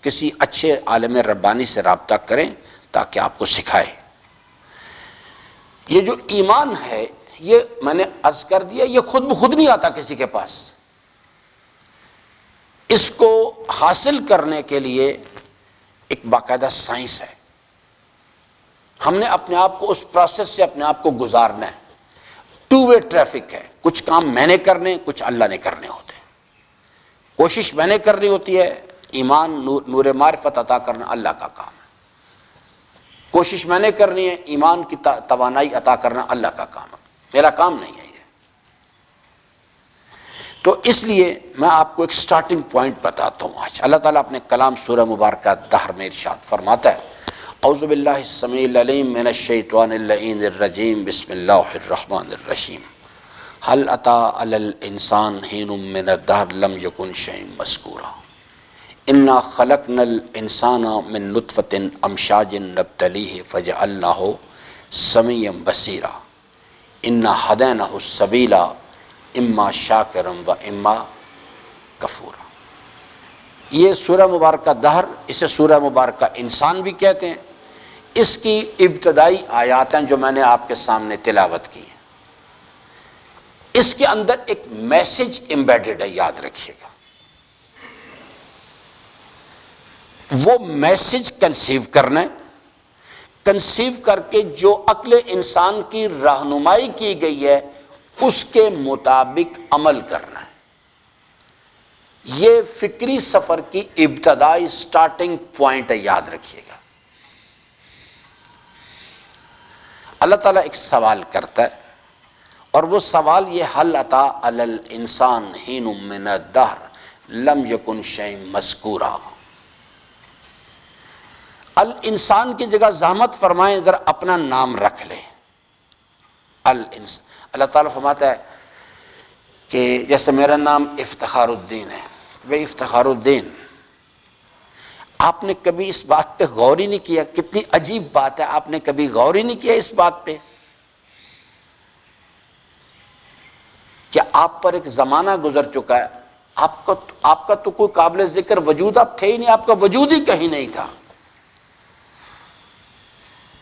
کسی اچھے عالم ربانی سے رابطہ کریں تاکہ آپ کو سکھائے. یہ جو ایمان ہے، یہ میں نے عرض کر دیا، یہ خود بخود نہیں آتا کسی کے پاس. اس کو حاصل کرنے کے لیے ایک باقاعدہ سائنس ہے. ہم نے اپنے آپ کو اس پروسیس سے اپنے آپ کو گزارنا ہے. ٹو وے ٹریفک ہے. کچھ کام میں نے کرنے، کچھ اللہ نے کرنے ہوتے ہیں. کوشش میں نے کرنی ہوتی ہے. ایمان نور معرفت عطا کرنا اللہ کا کام ہے. کوشش میں نے کرنی ہے. ایمان کی توانائی عطا کرنا اللہ کا کام ہے، میرا کام نہیں ہے یہ. تو اس لیے میں آپ کو ایک سٹارٹنگ پوائنٹ بتاتا ہوں آج. اللہ تعالیٰ اپنے کلام سورہ مبارکہ دہر میں ارشاد فرماتا ہے، اعوذ باللہ السمیع العلیم من الشیطان اللعین الرجیم، بسم اللہ الرحمن الرحیم. هل اتى على الانسان حين من الدهر لم يكن شيئا مذکورا. انا خلقنا الانسان من نطفۃ امشاج نبتلیہ فجعلناہ سمیعا بصیرا انا ہدیناہ السبیل اما شاکرا و اما کفورا۔ یہ سورہ مبارکہ دہر، اسے سورہ مبارکہ انسان بھی کہتے ہیں۔ اس کی ابتدائی آیات ہیں جو میں نے آپ کے سامنے تلاوت کی ہیں۔ اس کے اندر ایک میسج امبیڈڈ ہے، یاد رکھیے گا۔ وہ میسج کنسیو کرنا ہے، کنسیو کر کے جو عقل انسان کی رہنمائی کی گئی ہے اس کے مطابق عمل کرنا ہے۔ یہ فکری سفر کی ابتدائی سٹارٹنگ پوائنٹ ہے، یاد رکھیے گا۔ اللہ تعالیٰ ایک سوال کرتا ہے، اور وہ سوال یہ حل اتی علی الانسان حین من الدہر لم یکن شیئا مذکورا۔ الانسان کی جگہ زحمت فرمائیں ذرا اپنا نام رکھ لیں۔ اللہ تعالیٰ فرماتا ہے کہ جیسے میرا نام افتخار الدین ہے، بھئی افتخار الدین، آپ نے کبھی اس بات پہ غور ہی نہیں کیا؟ کتنی عجیب بات ہے، آپ نے کبھی غور ہی نہیں کیا اس بات پہ کہ آپ پر ایک زمانہ گزر چکا ہے، آپ کا تو کوئی قابل ذکر وجود آپ تھے ہی نہیں، آپ کا وجود ہی کہیں نہیں تھا۔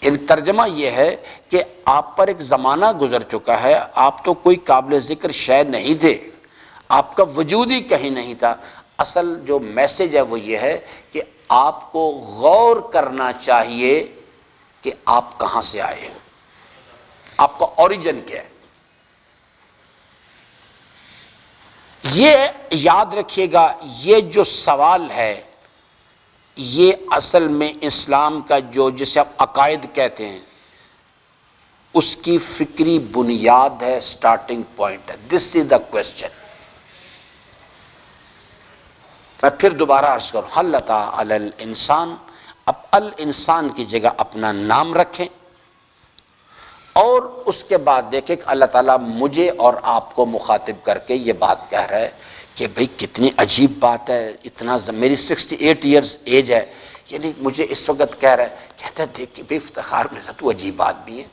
ان ترجمہ یہ ہے کہ آپ پر ایک زمانہ گزر چکا ہے، آپ تو کوئی قابل ذکر شے نہیں تھے، آپ کا وجود ہی کہیں نہیں تھا۔ اصل جو میسج ہے وہ یہ ہے کہ آپ کو غور کرنا چاہیے کہ آپ کہاں سے آئے، آپ کا اوریجن کیا ہے۔ یہ یاد رکھیے گا، یہ جو سوال ہے یہ اصل میں اسلام کا جو جسے آپ عقائد کہتے ہیں اس کی فکری بنیاد ہے، سٹارٹنگ پوائنٹ ہے۔ دس از دا کوسچن۔ میں پھر دوبارہ عرض کروں، حل اتی علی الانسان، اب الانسان کی جگہ اپنا نام رکھیں، اور اس کے بعد دیکھیں کہ اللہ تعالیٰ مجھے اور آپ کو مخاطب کر کے یہ بات کہہ رہا ہے کہ بھئی کتنی عجیب بات ہے، اتنا میری 68 ایئرز ایج ہے، یعنی مجھے اس وقت کہہ رہا ہے، کہتا ہے دیکھ کہ بھئی افتخار میں تو عجیب بات بھی ہے،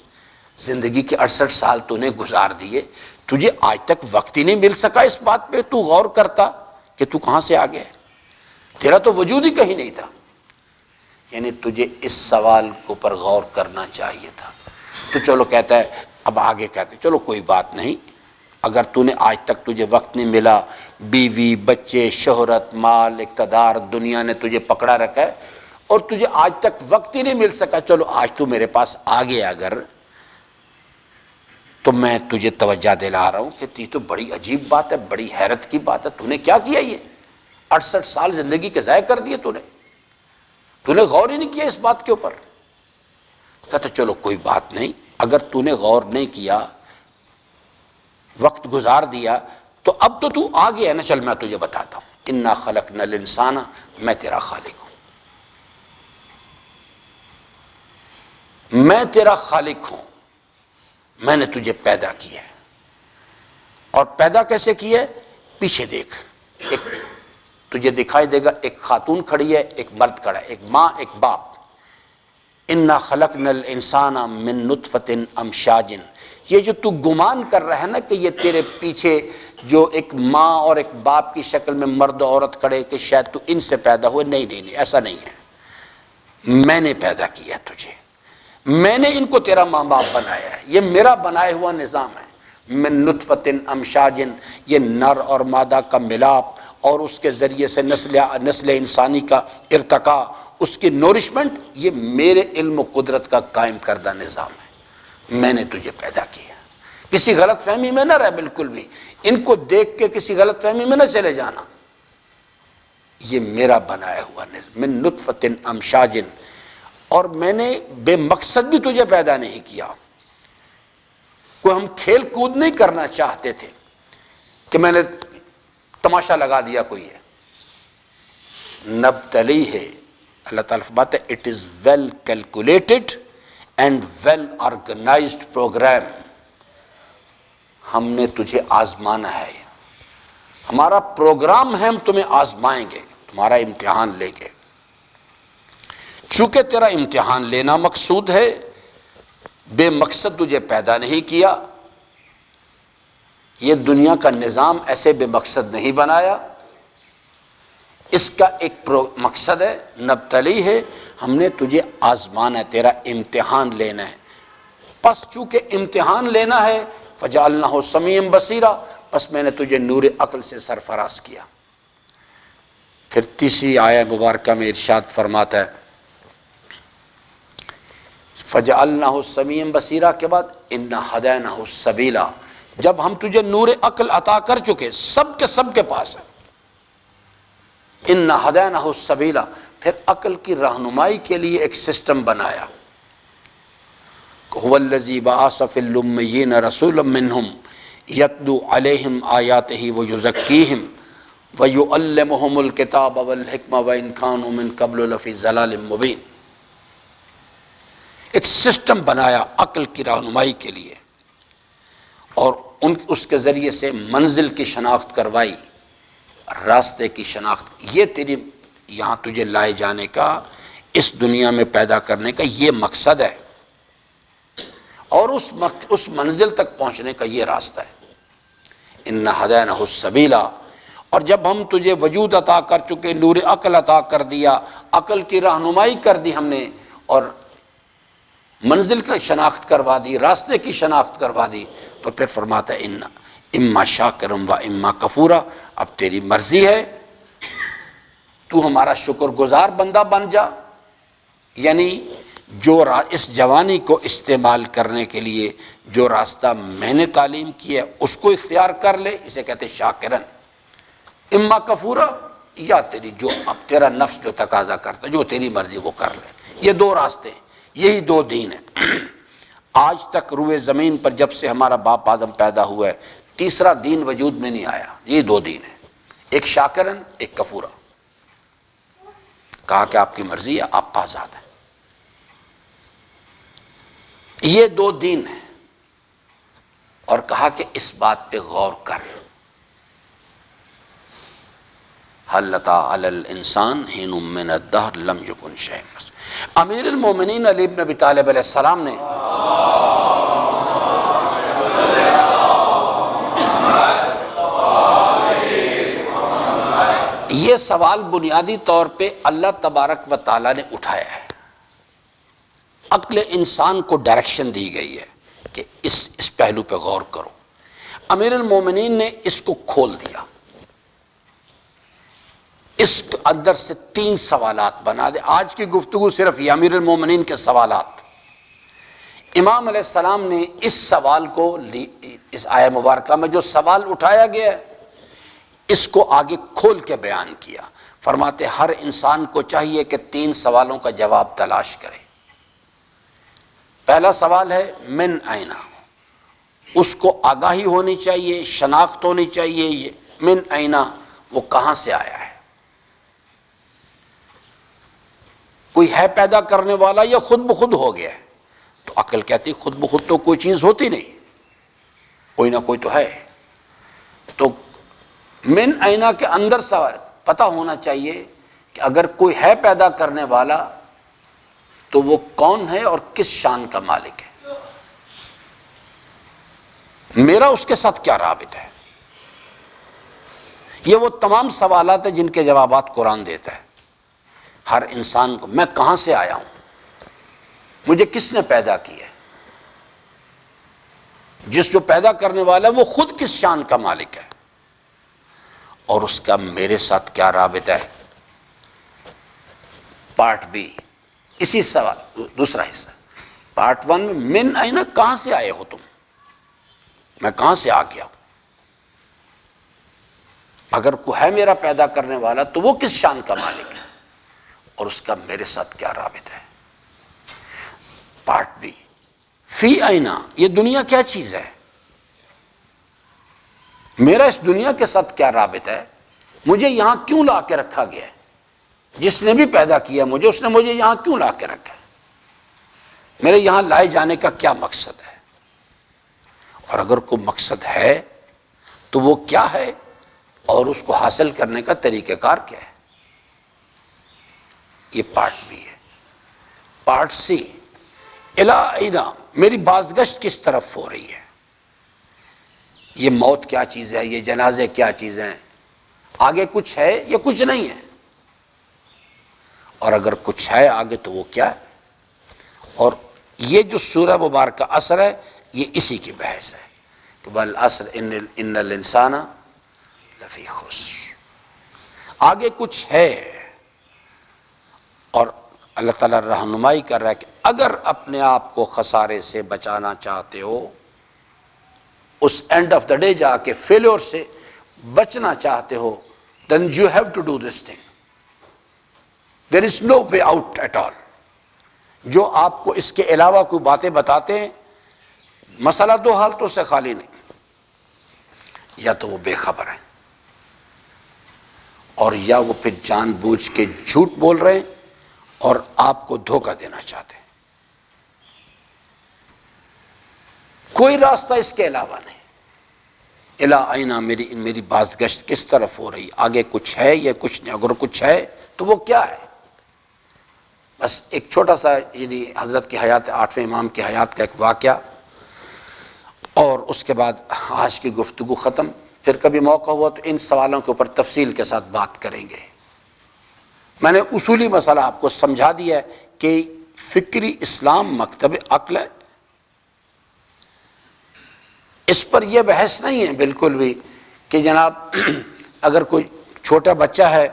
زندگی کے 68 سال تو نے گزار دیے، تجھے آج تک وقت ہی نہیں مل سکا اس بات پہ تو غور کرتا کہ تو کہاں سے آ گیا ہے، تیرا تو وجود ہی کہیں نہیں تھا۔ یعنی تجھے اس سوال کو پر غور کرنا چاہیے تھا۔ تو چلو کہتا ہے، اب آگے کہتے ہیں چلو کوئی بات نہیں، اگر تو نے آج تک تجھے وقت نہیں ملا، بیوی بچے شہرت مال اقتدار دنیا نے تجھے پکڑا رکھا ہے اور تجھے آج تک وقت ہی نہیں مل سکا، چلو آج تو میرے پاس آ گیا اگر، تو میں تجھے توجہ دلا رہا ہوں کہ یہ تو بڑی عجیب بات ہے، بڑی حیرت کی بات ہے، تو نے کیا کیا؟ یہ 68 سال زندگی کے ضائع کر دیے تو نے غور ہی نہیں کیا اس بات کے اوپر۔ کہتا چلو کوئی بات نہیں، اگر تو نے غور نہیں کیا، وقت گزار دیا، تو اب تو آ گیا ہے نا، چل میں تجھے بتاتا ہوں۔ انا خلقنا الانسان، میں تیرا خالق ہوں، میں تیرا خالق ہوں، میں نے تجھے پیدا کیا ہے۔ اور پیدا کیسے کیا ہے؟ پیچھے دیکھ، ایک تجھے دکھائی دے گا، ایک خاتون کھڑی ہے، ایک مرد کھڑا ہے، ایک ماں ایک باپ۔ انا خلقنا الانسان من نطفۃ امشاج، یہ جو تو گمان کر رہا ہے نا کہ یہ تیرے پیچھے جو ایک ماں اور ایک باپ کی شکل میں مرد و عورت کھڑے کہ شاید تو ان سے پیدا ہوئے، نہیں، ایسا نہیں ہے۔ میں نے پیدا کیا تجھے، میں نے ان کو تیرا ماں باپ بنایا ہے، یہ میرا بنایا ہوا نظام ہے۔ من نطفۃ امشاج، یہ نر اور مادہ کا ملاپ اور اس کے ذریعے سے نسل انسانی کا ارتقاء، اس کی نورشمنٹ، یہ میرے علم و قدرت کا قائم کردہ نظام ہے۔ میں نے تجھے پیدا کیا، کسی غلط فہمی میں نہ رہ، بالکل بھی ان کو دیکھ کے کسی غلط فہمی میں نہ چلے جانا، یہ میرا بنایا ہوا نظام۔ من نطفۃ امشاج، اور میں نے بے مقصد بھی تجھے پیدا نہیں کیا، کوئی ہم کھیل کود نہیں کرنا چاہتے تھے کہ میں نے تماشا لگا دیا کوئی ہے۔ نبتلی ہے، اللہ تعالیٰ فرماتا ہے it is well calculated and well organised programme, ہم نے تجھے آزمانا ہے، ہمارا پروگرام ہے، ہم تمہیں آزمائیں گے، تمہارا امتحان لیں گے۔ چونکہ تیرا امتحان لینا مقصود ہے، بے مقصد تجھے پیدا نہیں کیا، یہ دنیا کا نظام ایسے بے مقصد نہیں بنایا، اس کا ایک مقصد ہے، نبتلی ہے، ہم نے تجھے آزمانا ہے، تیرا امتحان لینا ہے۔ پس چونکہ امتحان لینا ہے فجعلناہ سمیعا بصیرا، پس میں نے تجھے نور عقل سے سرفراز کیا۔ پھر تیسری آیہ مبارکہ میں ارشاد فرماتا ہے فجعلناہ سمیعا بصیرا کے بعد انا ہدیناہ السبیلا، جب ہم تجھے نور عقل عطا کر چکے، سب کے پاس ہے، انا ہدیناہ السبیلا، پھر عقل کی رہنمائی کے لیے ایک سسٹم بنایا۔ هو الذی بعث فی الامیین رسولا منہم یتلو علیہم آیاتہ ویزکیہم ویعلمہم الکتاب والحکمہ وان کانوا من قبل لفی ضلال مبین۔ ایک سسٹم بنایا عقل کی رہنمائی کے لیے، اور اس کے ذریعے سے منزل کی شناخت کروائی، راستے کی شناخت۔ یہ تیری یہاں تجھے لائے جانے کا، اس دنیا میں پیدا کرنے کا یہ مقصد ہے، اور اس منزل تک پہنچنے کا یہ راستہ ہے۔ انا ہدیناہ السبیلا، اور جب ہم تجھے وجود عطا کر چکے، نور عقل عطا کر دیا، عقل کی رہنمائی کر دی ہم نے، اور منزل کی شناخت کروا دی، راستے کی شناخت کروا دی، تو پھر فرماتا ہے اما شاکرا و اما کفورا، اب تیری مرضی ہے، تو ہمارا شکر گزار بندہ بن جا، یعنی جو اس جوانی کو استعمال کرنے کے لیے جو راستہ میں نے تعلیم کیا ہے اس کو اختیار کر لے، اسے کہتے شاکرن۔ اما کفورا، یا تیری جو اب تیرا نفس جو تقاضا کرتا ہے، جو تیری مرضی وہ کر لے۔ یہ دو راستے، یہی دو دین ہیں۔ آج تک روئے زمین پر جب سے ہمارا باپ آدم پیدا ہوا ہے، تیسرا دین وجود میں نہیں آیا، یہ دو دین ہیں، ایک شاکرن ایک کفورا۔ کہا کہ آپ کی مرضی ہے، آپ آزاد ہیں۔ یہ دو دین ہیں، اور کہا کہ اس بات پہ غور کر، هل أتى على الانسان حين من الدهر لم يكن شيئا مذکورا۔ امیر المومنین علی بن ابی طالب علیہ السلام نے یہ سوال بنیادی طور پہ اللہ تبارک و تعالیٰ نے اٹھایا ہے، عقل انسان کو ڈائریکشن دی گئی ہے کہ اس پہلو پہ غور کرو۔ امیر المومنین نے اس کو کھول دیا، اس اندر سے 3 سوالات بنا دے۔ آج کی گفتگو صرف یہ امیر المومنین کے سوالات۔ امام علیہ السلام نے اس سوال کو اس آیہ مبارکہ میں جو سوال اٹھایا گیا ہے اس کو آگے کھول کے بیان کیا۔ فرماتے ہر انسان کو چاہیے کہ 3 سوالوں کا جواب تلاش کرے۔ پہلا سوال ہے من اینا، اس کو آگاہی ہونی چاہیے، شناخت ہونی چاہیے، یہ من اینا، وہ کہاں سے آیا ہے، کوئی ہے پیدا کرنے والا یا خود بخود ہو گیا ہے؟ تو عقل کہتی خود بخود تو کوئی چیز ہوتی نہیں، کوئی نہ کوئی تو ہے۔ تو من اینا کے اندر سوال پتہ ہونا چاہیے کہ اگر کوئی ہے پیدا کرنے والا تو وہ کون ہے اور کس شان کا مالک ہے، میرا اس کے ساتھ کیا رابط ہے۔ یہ وہ تمام سوالات ہیں جن کے جوابات قرآن دیتا ہے۔ ہر انسان کو میں کہاں سے آیا ہوں، مجھے کس نے پیدا کیا ہے، جس جو پیدا کرنے والا ہے وہ خود کس شان کا مالک ہے، اور اس کا میرے ساتھ کیا رابطہ ہے۔ پارٹ بی اسی سوال دوسرا حصہ۔ پارٹ 1 میں من اینا، کہاں سے آئے ہو تم، میں کہاں سے آ گیا ہوں، اگر کوئی ہے میرا پیدا کرنے والا تو وہ کس شان کا مالک ہے اور اس کا میرے ساتھ کیا رابطہ ہے۔ پارٹ بی فی اینا، یہ دنیا کیا چیز ہے، میرا اس دنیا کے ساتھ کیا رابطہ ہے، مجھے یہاں کیوں لا کے رکھا گیا ہے، جس نے بھی پیدا کیا مجھے اس نے مجھے یہاں کیوں لا کے رکھا ہے، میرے یہاں لائے جانے کا کیا مقصد ہے، اور اگر کوئی مقصد ہے تو وہ کیا ہے اور اس کو حاصل کرنے کا طریقہ کار کیا ہے۔ یہ پارٹ بی ہے. پارٹ سی، الی اینا، میری بازگشت کس طرف ہو رہی ہے. یہ موت کیا چیز ہے، یہ جنازے کیا چیزیں ہیں، آگے کچھ ہے یا کچھ نہیں ہے، اور اگر کچھ ہے آگے تو وہ کیا ہے. اور یہ جو سورہ مبارکہ عصر ہے یہ اسی کی بحث ہے کہ والعصر ان الانسان لفی خسر. آگے کچھ ہے، اور اللہ تعالیٰ رہنمائی کر رہا ہے کہ اگر اپنے آپ کو خسارے سے بچانا چاہتے ہو، اس اینڈ آف دا ڈے جا کے فیلور سے بچنا چاہتے ہو، then you have to do this thing. There is no way out at all. جو آپ کو اس کے علاوہ کوئی باتیں بتاتے ہیں، مسئلہ دو حالتوں سے خالی نہیں، یا تو وہ بے خبر ہیں اور یا وہ پھر جان بوجھ کے جھوٹ بول رہے ہیں اور آپ کو دھوکہ دینا چاہتے ہیں. کوئی راستہ اس کے علاوہ نہیں. الی اینا، میری بازگشت کس طرف ہو رہی، آگے کچھ ہے یا کچھ نہیں. اگر کچھ ہے تو وہ کیا ہے. بس ایک چھوٹا سا یعنی حضرت کی حیات، 8ویں امام کی حیات کا ایک واقعہ، اور اس کے بعد آج کی گفتگو ختم. پھر کبھی موقع ہوا تو ان سوالوں کے اوپر تفصیل کے ساتھ بات کریں گے. میں نے اصولی مسئلہ آپ کو سمجھا دیا ہے کہ فکری اسلام مکتب عقل ہے. اس پر یہ بحث نہیں ہے بالکل بھی کہ جناب اگر کوئی چھوٹا بچہ ہے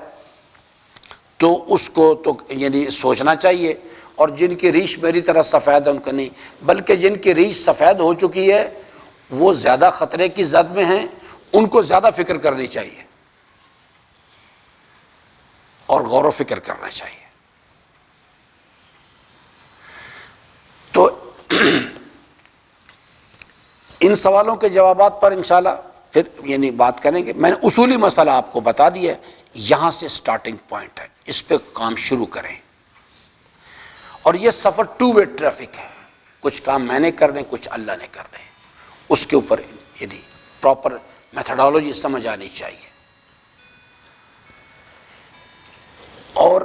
تو اس کو تو یعنی سوچنا چاہیے، اور جن کی ریش میری طرح سفید ہے ان کا نہیں، بلکہ جن کی ریش سفید ہو چکی ہے وہ زیادہ خطرے کی زد میں ہیں، ان کو زیادہ فکر کرنی چاہیے اور غور و فکر کرنا چاہیے. تو ان سوالوں کے جوابات پر انشاءاللہ پھر یعنی بات کریں گے. میں نے اصولی مسئلہ آپ کو بتا دیا ہے، یہاں سے سٹارٹنگ پوائنٹ ہے، اس پہ کام شروع کریں. اور یہ سفر 2 وے ٹریفک ہے، کچھ کام میں نے کرنے، کچھ اللہ نے کرنے، اس کے اوپر یعنی پراپر میتھڈالوجی سمجھ آنی چاہیے. اور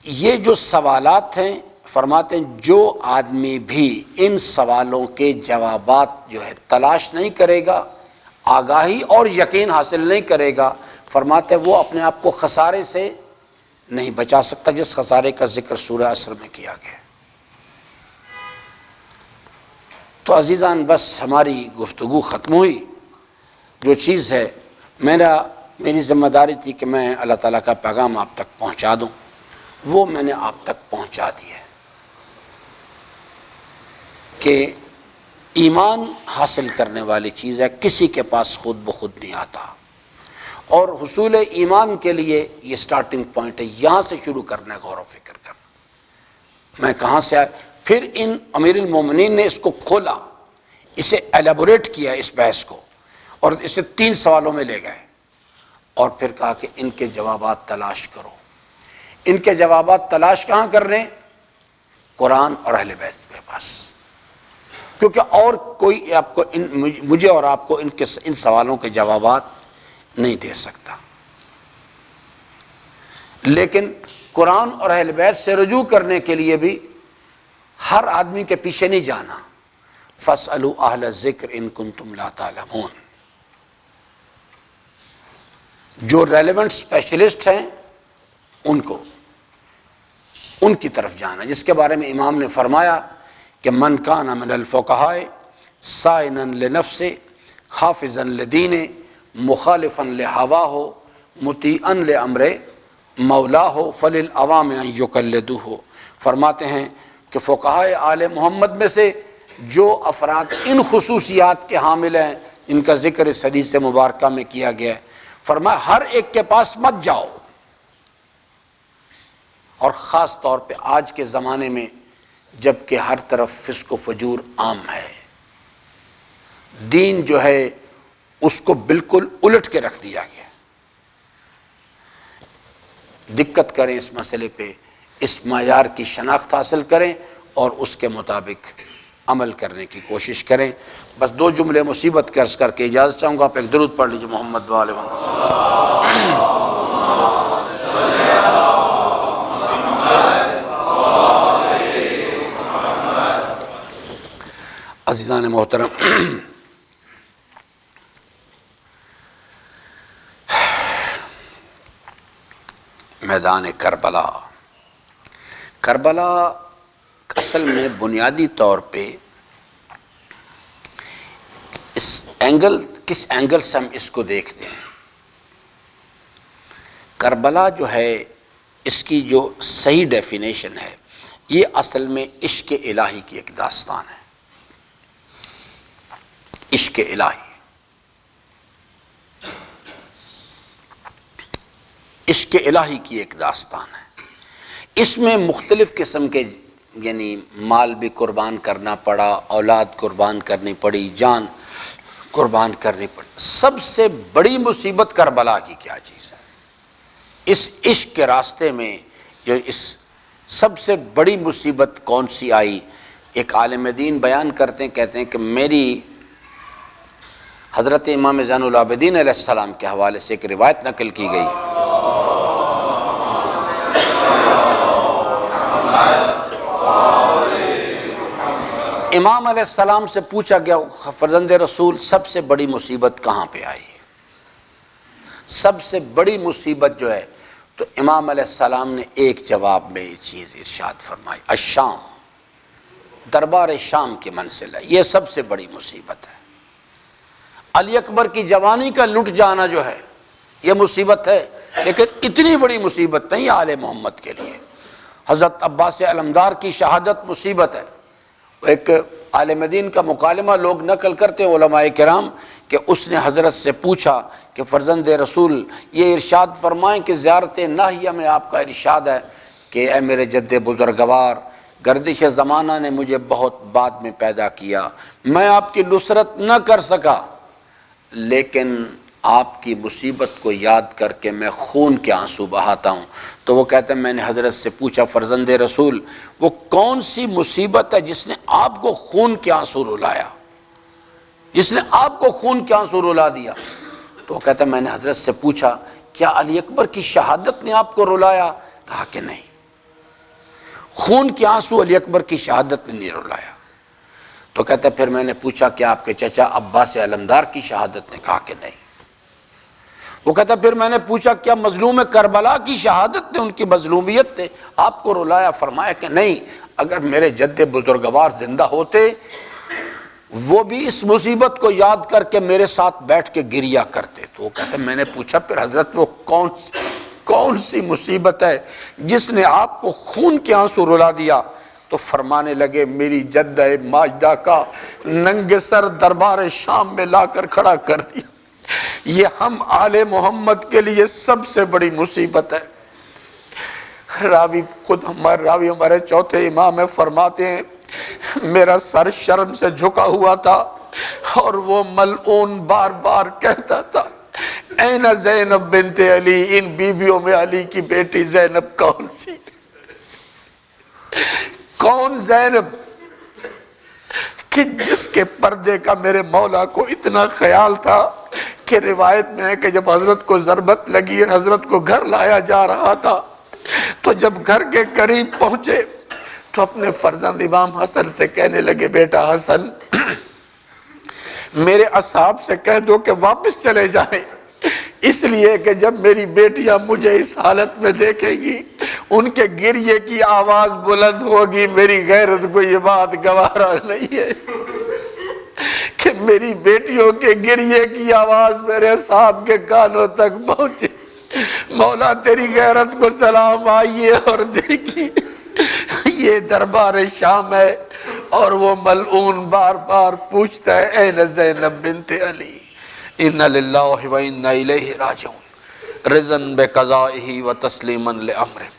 یہ جو سوالات ہیں، فرماتے ہیں جو آدمی بھی ان سوالوں کے جوابات جو ہے تلاش نہیں کرے گا، آگاہی اور یقین حاصل نہیں کرے گا، فرماتے ہیں وہ اپنے آپ کو خسارے سے نہیں بچا سکتا، جس خسارے کا ذکر سورہ عصر میں کیا گیا. تو عزیزان بس ہماری گفتگو ختم ہوئی. جو چیز ہے میری ذمہ داری تھی کہ میں اللہ تعالیٰ کا پیغام آپ تک پہنچا دوں، وہ میں نے آپ تک پہنچا دیا ہے کہ ایمان حاصل کرنے والی چیز ہے، کسی کے پاس خود بخود نہیں آتا. اور حصول ایمان کے لیے یہ سٹارٹنگ پوائنٹ ہے، یہاں سے شروع کرنا ہے غور و فکر کرنا. میں کہاں سے آیا؟ پھر ان امیر المومنین نے اس کو کھولا، اسے ایلیبوریٹ کیا اس بحث کو، اور اسے 3 سوالوں میں لے گئے، اور پھر کہا کہ ان کے جوابات تلاش کرو. ان کے جوابات تلاش کہاں کر رہے ہیں؟ قرآن اور اہل بیت کے پاس، کیونکہ اور کوئی آپ کو مجھے اور آپ کو ان سوالوں کے جوابات نہیں دے سکتا. لیکن قرآن اور اہل بیت سے رجوع کرنے کے لیے بھی ہر آدمی کے پیچھے نہیں جانا. فَاسْأَلُوا أَهْلَ الذِّكْرِ إِن كُنتُمْ لَا تَعْلَمُونَ. جو ریلیونٹ اسپیشلسٹ ہیں ان کی طرف جانا، جس کے بارے میں امام نے فرمایا کہ من کان من الفقہاء صائنا لنفسہ حافظا لدینہ مخالفا لہواہ مطیعا لامر مولاہ فللعوام ان یقلدوہ. فرماتے ہیں کہ فقہاء آل محمد میں سے جو افراد ان خصوصیات کے حامل ہیں، ان کا ذکر اس حدیث مبارکہ میں کیا گیا ہے، فرمایا ہر ایک کے پاس مت جاؤ. اور خاص طور پہ آج کے زمانے میں جب کہ ہر طرف فسق و فجور عام ہے، دین جو ہے اس کو بالکل الٹ کے رکھ دیا گیا. دقت کریں اس مسئلے پہ، اس معیار کی شناخت حاصل کریں اور اس کے مطابق عمل کرنے کی کوشش کریں. بس 2 جملے مصیبت کے عرض کر کے اجازت چاہوں گا. آپ ایک درود پڑھ لیجیے محمد و آل محمد. عزیزان محترم، میدان کربلا، کربلا اصل میں بنیادی طور پہ کس اینگل سے ہم اس کو دیکھتے ہیں؟ کربلا جو ہے، اس کی جو صحیح ڈیفینیشن ہے، یہ اصل میں عشق الہی کی ایک داستان ہے۔ عشق الہی، عشق الہی کی ایک داستان ہے۔ اس میں مختلف قسم کے یعنی مال بھی قربان کرنا پڑا، اولاد قربان کرنی پڑی، جان قربان کرنی پڑی۔ سب سے بڑی مصیبت کربلا کی کیا چیز ہے؟ اس عشق کے راستے میں جو اس سب سے بڑی مصیبت کون سی آئی؟ ایک عالم دین بیان کرتے ہیں، کہتے ہیں کہ میری حضرت امام زین العابدین علیہ السلام کے حوالے سے ایک روایت نقل کی گئی ہے۔ امام علیہ السلام سے پوچھا گیا، فرزند رسول سب سے بڑی مصیبت کہاں پہ آئی؟ سب سے بڑی مصیبت جو ہے، تو امام علیہ السلام نے ایک جواب میں یہ چیز ارشاد فرمائی، الشام، دربار شام کی منزل ہے، یہ سب سے بڑی مصیبت ہے۔ علی اکبر کی جوانی کا لٹ جانا جو ہے یہ مصیبت ہے، لیکن اتنی بڑی مصیبت نہیں آل محمد کے لیے۔ حضرت عباس علمدار کی شہادت مصیبت ہے۔ ایک عالم دین کا مکالمہ لوگ نقل کرتے ہیں علماء کرام کہ اس نے حضرت سے پوچھا کہ فرزند رسول یہ ارشاد فرمائیں کہ زیارت ناہیہ میں آپ کا ارشاد ہے کہ اے میرے جد بزرگوار، گردش زمانہ نے مجھے بہت بعد میں پیدا کیا، میں آپ کی نصرت نہ کر سکا، لیکن آپ کی مصیبت کو یاد کر کے میں خون کے آنسو بہاتا ہوں۔ تو وہ کہتے ہیں میں نے حضرت سے پوچھا فرزند رسول وہ کون سی مصیبت ہے جس نے آپ کو خون کے آنسو رلایا، جس نے آپ کو خون کے آنسو رلا دیا؟ تو وہ کہتے ہیں میں نے حضرت سے پوچھا کیا علی اکبر کی شہادت نے آپ کو رلایا؟ کہا کہ نہیں، خون کے آنسو علی اکبر کی شہادت نے نہیں رلایا۔ تو کہتے ہیں پھر میں نے پوچھا کہ آپ کے چچا عباس علمدار کی شہادت نے؟ کہا کہ نہیں۔ وہ کہتا ہے پھر میں نے پوچھا کیا مظلوم کربلا کی شہادت نے، ان کی مظلومیت نے آپ کو رلایا؟ فرمایا کہ نہیں، اگر میرے جد بزرگوار زندہ ہوتے وہ بھی اس مصیبت کو یاد کر کے میرے ساتھ بیٹھ کے گریا کرتے۔ تو وہ کہتا ہے میں نے پوچھا پھر حضرت وہ کون سی مصیبت ہے جس نے آپ کو خون کے آنسو رلا دیا؟ تو فرمانے لگے میری جدہ ماجدہ کا ننگ سر دربار شام میں لا کر کھڑا کر دیا، یہ ہم آل محمد کے لیے سب سے بڑی مصیبت ہے۔ راوی ہمارے چوتھے امام ہے، فرماتے ہیں میرا سر شرم سے جھکا ہوا تھا اور وہ ملعون بار بار کہتا تھا این زینب بنت علی، ان بیویوں میں علی کی بیٹی زینب کون سی؟ کون زینب کہ جس کے پردے کا میرے مولا کو اتنا خیال تھا کہ روایت میں ہے کہ جب حضرت کو ضربت لگی اور حضرت کو گھر لایا جا رہا تھا تو جب گھر کے قریب پہنچے تو اپنے فرزند امام حسن سے کہنے لگے بیٹا حسن میرے اصحاب سے کہہ دو کہ واپس چلے جائیں، اس لیے کہ جب میری بیٹیاں مجھے اس حالت میں دیکھیں گی ان کے گریے کی آواز بلند ہوگی، میری غیرت کو یہ بات گوارا نہیں ہے کہ میری بیٹیوں کے گریے کی آواز میرے صاحب کے کانوں تک پہنچے۔ مولا تیری غیرت کو سلام آئیے اور دیکھیے یہ دربار شام ہے اور وہ ملعون بار بار پوچھتا ہے این زینب بنت علی، ان للہ و انا الیہ راجعون، رضن بقضائہ و تسلیما لامرہ۔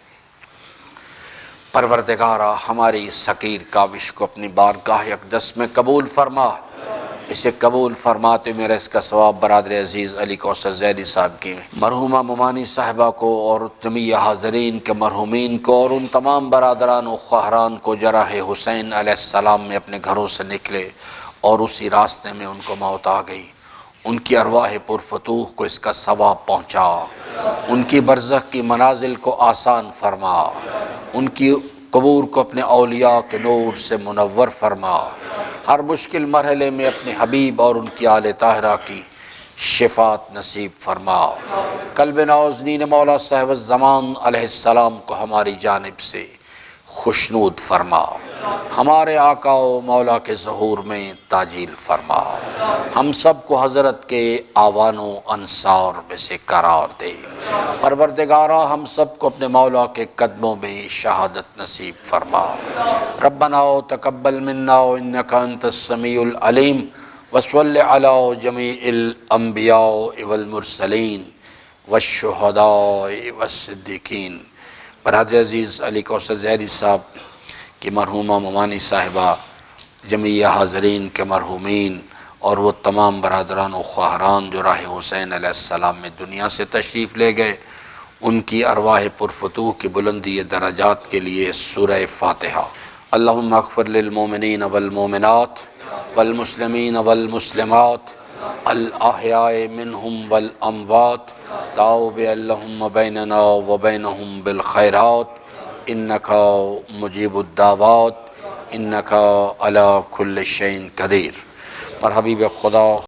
پروردگارہ ہماری اس حقیر کاوش کو اپنی بارگاہ اقدس میں قبول فرما، اسے قبول فرماتے میرا اس کا ثواب برادر عزیز علی کوثر زیدی صاحب کی، مرحومہ ممانی صاحبہ کو اور جمیع حاضرین کے مرحومین کو اور ان تمام برادران و خواہران کو جرح حسین علیہ السلام میں اپنے گھروں سے نکلے اور اسی راستے میں ان کو موت آ گئی، ان کی ارواح پرفتوح کو اس کا ثواب پہنچا، ان کی برزخ کی منازل کو آسان فرما، ان کی قبور کو اپنے اولیاء کے نور سے منور فرما، ہر مشکل مرحلے میں اپنے حبیب اور ان کی آل طاہرہ کی شفاعت نصیب فرما۔ قلب نازنین مولا صاحب الزمان علیہ السلام کو ہماری جانب سے خوشنود فرما، ہمارے آقا و مولا کے ظہور میں تاجیل فرما، ہم سب کو حضرت کے آوان و انصار میں سے قرار دے۔ پروردگارا ہم سب کو اپنے مولا کے قدموں میں شہادت نصیب فرما۔ ربنا تقبل منا انک انت السمیع العلیم وصل علی جمیع الانبیاء والمرسلین والشہداء والصدیقین۔ برادر عزیز علی کوثر زہری صاحب کی مرحومہ ممانی صاحبہ، جمیع حاضرین کے مرحومین اور وہ تمام برادران و خواہران جو راہ حسین علیہ السلام میں دنیا سے تشریف لے گئے، ان کی ارواح پرفتوح کی بلندی درجات کے لیے سورہ فاتحہ۔ اللہم اغفر للمومنین والمومنات والمسلمین والمسلمات الاحیاء منہم والاموات تاب اللہم بیننا وبینہم بالخیرات انکا مجیب الدعوات انکا علی کل شیء قدیر۔ اور حبیب خدا